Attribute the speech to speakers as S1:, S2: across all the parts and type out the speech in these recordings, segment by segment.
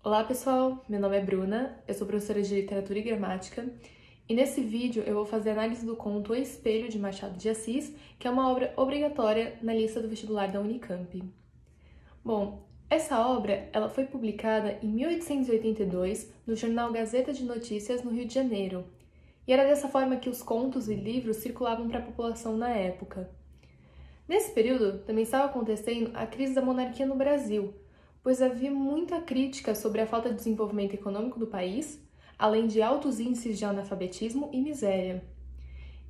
S1: Olá pessoal, meu nome é Bruna, eu sou professora de Literatura e Gramática e nesse vídeo eu vou fazer análise do conto O Espelho de Machado de Assis, que é uma obra obrigatória na lista do vestibular da Unicamp. Bom, essa obra ela foi publicada em 1882 no jornal Gazeta de Notícias no Rio de Janeiro e era dessa forma que os contos e livros circulavam para a população na época. Nesse período, também estava acontecendo a crise da monarquia no Brasil, pois havia muita crítica sobre a falta de desenvolvimento econômico do país, além de altos índices de analfabetismo e miséria.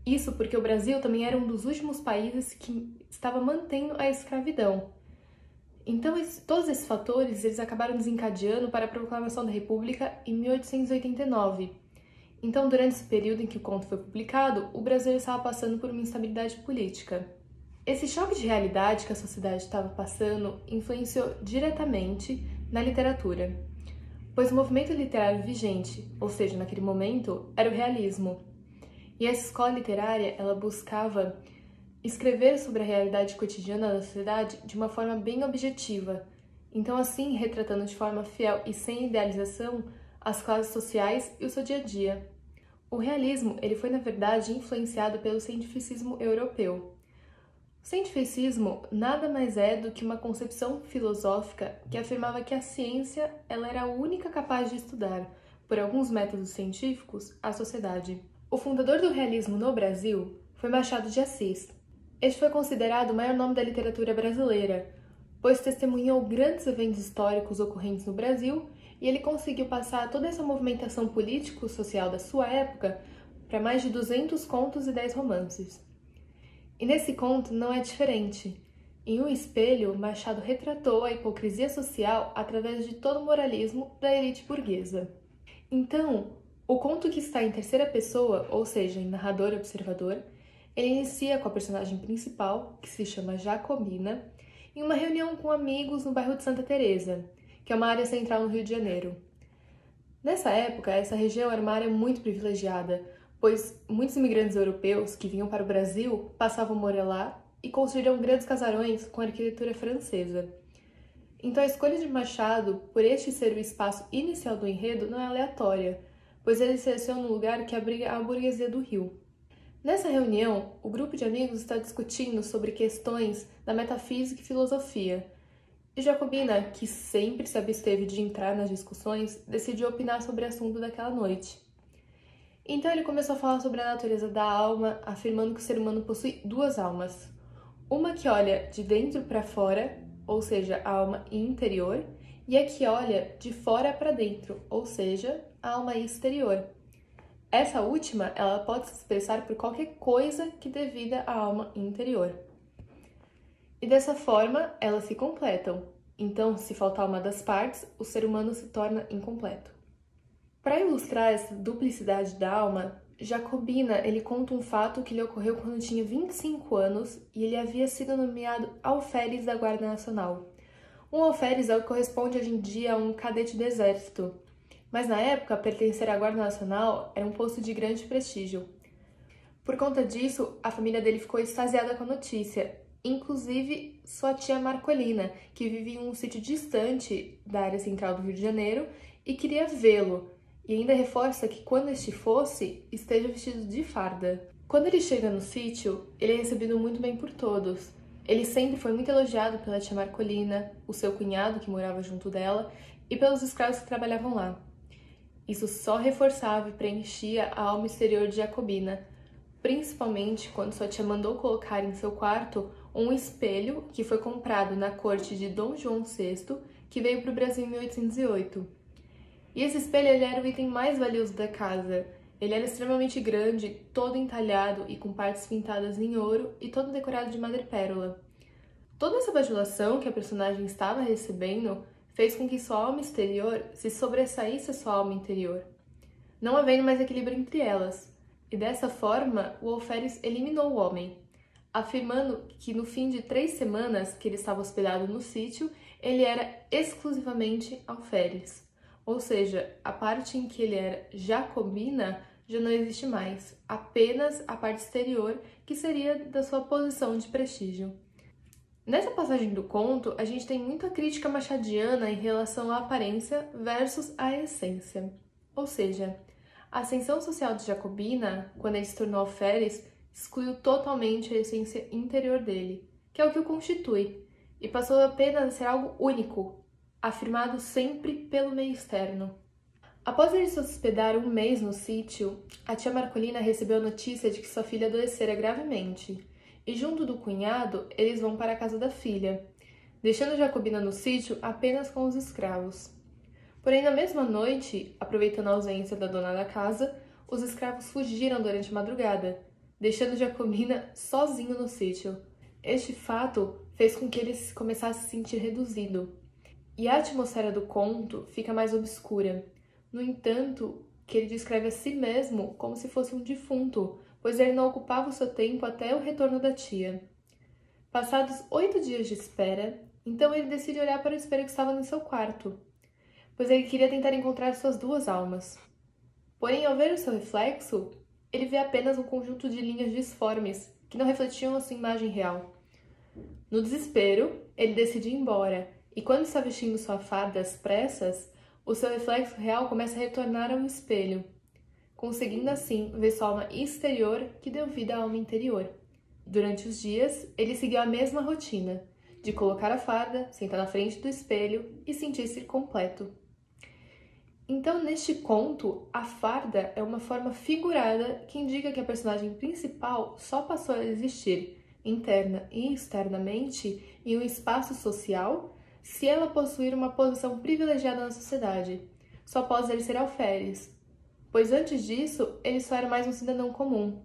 S1: Isso porque o Brasil também era um dos últimos países que estava mantendo a escravidão. Então, todos esses fatores eles acabaram desencadeando para a proclamação da República em 1889. Então, durante esse período em que o conto foi publicado, o Brasil estava passando por uma instabilidade política. Esse choque de realidade que a sociedade estava passando influenciou diretamente na literatura, pois o movimento literário vigente, ou seja, naquele momento, era o realismo. E essa escola literária, ela buscava escrever sobre a realidade cotidiana da sociedade de uma forma bem objetiva, então assim retratando de forma fiel e sem idealização as classes sociais e o seu dia a dia. O realismo, ele foi na verdade influenciado pelo cientificismo europeu. O cientificismo nada mais é do que uma concepção filosófica que afirmava que a ciência ela era a única capaz de estudar, por alguns métodos científicos, a sociedade. O fundador do realismo no Brasil foi Machado de Assis. Este foi considerado o maior nome da literatura brasileira, pois testemunhou grandes eventos históricos ocorrentes no Brasil e ele conseguiu passar toda essa movimentação político-social da sua época para mais de 200 contos e 10 romances. E nesse conto não é diferente. Em Um Espelho, Machado retratou a hipocrisia social através de todo o moralismo da elite burguesa. Então, o conto que está em terceira pessoa, ou seja, em narrador-observador, ele inicia com a personagem principal, que se chama Jacobina, em uma reunião com amigos no bairro de Santa Teresa, que é uma área central no Rio de Janeiro. Nessa época, essa região era uma área muito privilegiada, pois muitos imigrantes europeus que vinham para o Brasil passavam a morar lá e construíram grandes casarões com arquitetura francesa. Então a escolha de Machado por este ser o espaço inicial do enredo não é aleatória, pois ele seleciona um lugar que abriga a burguesia do Rio. Nessa reunião, o grupo de amigos está discutindo sobre questões da metafísica e filosofia, e Jacobina, que sempre se absteve de entrar nas discussões, decidiu opinar sobre o assunto daquela noite. Então ele começou a falar sobre a natureza da alma, afirmando que o ser humano possui duas almas. Uma que olha de dentro para fora, ou seja, a alma interior, e a que olha de fora para dentro, ou seja, a alma exterior. Essa última, ela pode se expressar por qualquer coisa que dê vida à alma interior. E dessa forma, elas se completam. Então, se faltar uma das partes, o ser humano se torna incompleto. Para ilustrar essa duplicidade da alma, Jacobina ele conta um fato que lhe ocorreu quando tinha 25 anos e ele havia sido nomeado alferes da Guarda Nacional. Um alferes corresponde hoje em dia a um cadete do exército, mas na época pertencer à Guarda Nacional era um posto de grande prestígio. Por conta disso, a família dele ficou extasiada com a notícia, inclusive sua tia Marcolina, que vivia em um sítio distante da área central do Rio de Janeiro e queria vê-lo. E ainda reforça que quando este fosse, esteja vestido de farda. Quando ele chega no sítio, ele é recebido muito bem por todos. Ele sempre foi muito elogiado pela tia Marcolina, o seu cunhado que morava junto dela e pelos escravos que trabalhavam lá. Isso só reforçava e preenchia a alma exterior de Jacobina, principalmente quando sua tia mandou colocar em seu quarto um espelho que foi comprado na corte de Dom João VI, que veio para o Brasil em 1808. E esse espelho ele era o item mais valioso da casa. Ele era extremamente grande, todo entalhado e com partes pintadas em ouro e todo decorado de madrepérola. Toda essa bajulação que a personagem estava recebendo fez com que sua alma exterior se sobressaísse a sua alma interior, não havendo mais equilíbrio entre elas. E dessa forma, o alferes eliminou o homem, afirmando que no fim de 3 semanas que ele estava hospedado no sítio, ele era exclusivamente alferes. Ou seja, a parte em que ele era Jacobina já não existe mais, apenas a parte exterior, que seria da sua posição de prestígio. Nessa passagem do conto, a gente tem muita crítica machadiana em relação à aparência versus a essência. Ou seja, a ascensão social de Jacobina, quando ele se tornou alferes, excluiu totalmente a essência interior dele, que é o que o constitui, e passou apenas a ser algo único, afirmado sempre pelo meio externo. Após ele se hospedar um mês no sítio, a tia Marcolina recebeu a notícia de que sua filha adoecera gravemente, e junto do cunhado, eles vão para a casa da filha, deixando Jacobina no sítio apenas com os escravos. Porém, na mesma noite, aproveitando a ausência da dona da casa, os escravos fugiram durante a madrugada, deixando Jacobina sozinho no sítio. Este fato fez com que ele começasse a se sentir reduzido, e a atmosfera do conto fica mais obscura. No entanto, que ele descreve a si mesmo como se fosse um defunto, pois ele não ocupava o seu tempo até o retorno da tia. Passados 8 dias de espera, então ele decide olhar para o espelho que estava no seu quarto, pois ele queria tentar encontrar suas duas almas. Porém, ao ver o seu reflexo, ele vê apenas um conjunto de linhas disformes que não refletiam a sua imagem real. No desespero, ele decide ir embora, e quando está vestindo sua farda às pressas, o seu reflexo real começa a retornar ao espelho, conseguindo assim ver sua alma exterior que deu vida à alma interior. Durante os dias, ele seguiu a mesma rotina, de colocar a farda, sentar na frente do espelho e sentir-se completo. Então, neste conto, a farda é uma forma figurada que indica que a personagem principal só passou a existir, interna e externamente, em um espaço social, se ela possuir uma posição privilegiada na sociedade, só após ele ser alferes, pois antes disso, ele só era mais um cidadão comum,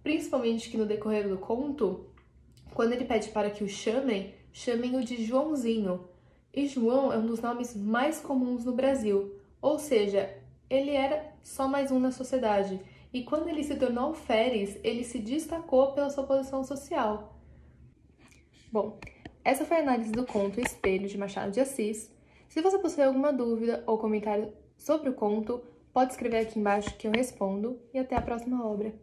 S1: principalmente que no decorrer do conto, quando ele pede para que o chamem-o de Joãozinho, e João é um dos nomes mais comuns no Brasil, ou seja, ele era só mais um na sociedade, e quando ele se tornou alferes, ele se destacou pela sua posição social. Bom, essa foi a análise do conto Espelho, de Machado de Assis. Se você possui alguma dúvida ou comentário sobre o conto, pode escrever aqui embaixo que eu respondo, e até a próxima obra.